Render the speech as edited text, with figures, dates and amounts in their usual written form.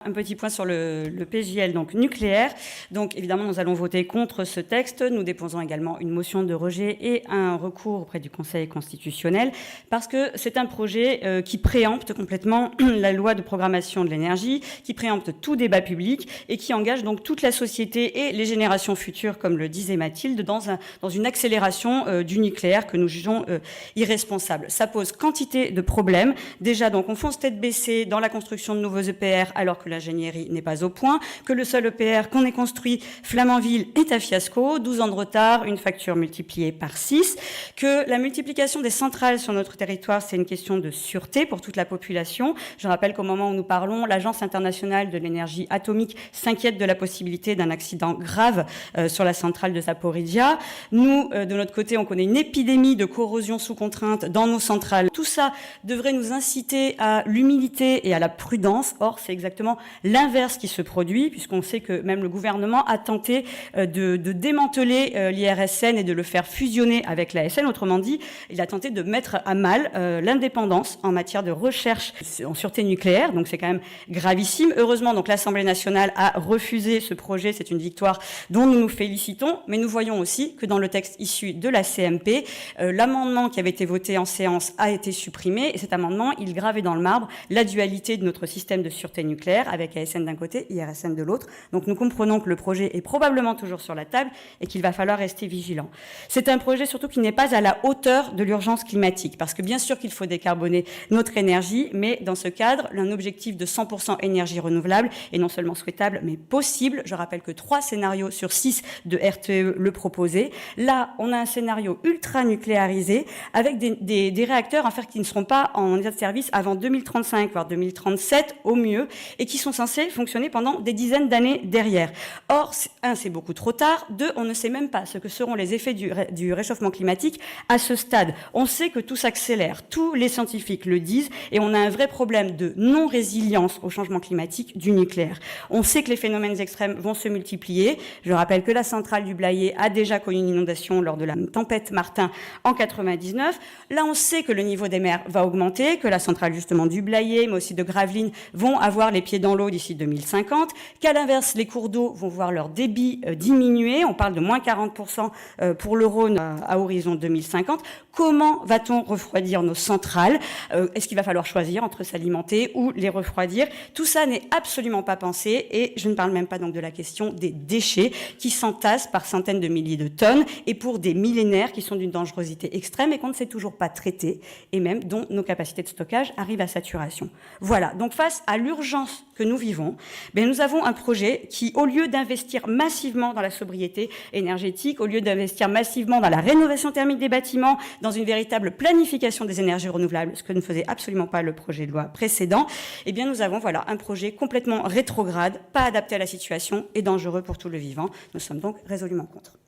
Un petit point sur le PJL, donc nucléaire. Donc évidemment, nous allons voter contre ce texte. Nous déposons également une motion de rejet et un recours auprès du Conseil constitutionnel parce que c'est un projet qui préempte complètement la loi de programmation de l'énergie, qui préempte tout débat public et qui engage donc toute la société et les générations futures, comme le disait Mathilde, dans une accélération du nucléaire que nous jugeons irresponsable. Ça pose quantité de problèmes. Déjà, donc on fonce tête baissée dans la construction de nouveaux EPR alors que l'ingénierie n'est pas au point, que le seul EPR qu'on ait construit, Flamanville, est un fiasco, 12 ans de retard, une facture multipliée par 6, que la multiplication des centrales sur notre territoire, c'est une question de sûreté pour toute la population. Je rappelle qu'au moment où nous parlons, l'Agence internationale de l'énergie atomique s'inquiète de la possibilité d'un accident grave sur la centrale de Zaporizhzhia. Nous, de notre côté, on connaît une épidémie de corrosion sous contrainte dans nos centrales. Tout ça devrait nous inciter à l'humilité et à la prudence. Or, c'est exactement l'inverse qui se produit, puisqu'on sait que même le gouvernement a tenté de démanteler l'IRSN et de le faire fusionner avec l'ASN. Autrement dit, il a tenté de mettre à mal l'indépendance en matière de recherche en sûreté nucléaire. Donc c'est quand même gravissime. Heureusement, donc l'Assemblée nationale a refusé ce projet. C'est une victoire dont nous nous félicitons. Mais nous voyons aussi que dans le texte issu de la CMP, l'amendement qui avait été voté en séance a été supprimé. Et cet amendement, il gravait dans le marbre la dualité de notre système de sûreté nucléaire, avec ASN d'un côté, IRSN de l'autre. Donc nous comprenons que le projet est probablement toujours sur la table et qu'il va falloir rester vigilant. C'est un projet surtout qui n'est pas à la hauteur de l'urgence climatique, parce que bien sûr qu'il faut décarboner notre énergie, mais dans ce cadre, un objectif de 100% énergie renouvelable est non seulement souhaitable, mais possible. Je rappelle que 3 scénarios sur 6 de RTE le proposaient. Là, on a un scénario ultra nucléarisé, avec des réacteurs en fait, qui ne seront pas en état de service avant 2035, voire 2037 au mieux, et qui sont censés fonctionner pendant des dizaines d'années derrière. Or, un, c'est beaucoup trop tard. 2, on ne sait même pas ce que seront les effets du réchauffement climatique à ce stade. On sait que tout s'accélère. Tous les scientifiques le disent et on a un vrai problème de non-résilience au changement climatique du nucléaire. On sait que les phénomènes extrêmes vont se multiplier. Je rappelle que la centrale du Blayais a déjà connu une inondation lors de la tempête Martin en 99. Là, on sait que le niveau des mers va augmenter, que la centrale justement du Blayais, mais aussi de Gravelines, vont avoir les pieds dans l'eau d'ici 2050, qu'à l'inverse, les cours d'eau vont voir leur débit diminuer. On parle de moins 40% pour le Rhône à horizon 2050. Comment va-t-on refroidir nos centrales ? Est-ce qu'il va falloir choisir entre s'alimenter ou les refroidir ? Tout ça n'est absolument pas pensé et je ne parle même pas donc de la question des déchets qui s'entassent par centaines de milliers de tonnes et pour des millénaires qui sont d'une dangerosité extrême et qu'on ne sait toujours pas traiter et même dont nos capacités de stockage arrivent à saturation. Voilà, donc face à l'urgence que nous vivons, nous avons un projet qui, au lieu d'investir massivement dans la sobriété énergétique, au lieu d'investir massivement dans la rénovation thermique des bâtiments, dans une véritable planification des énergies renouvelables, ce que ne faisait absolument pas le projet de loi précédent, nous avons un projet complètement rétrograde, pas adapté à la situation et dangereux pour tout le vivant. Nous sommes donc résolument contre.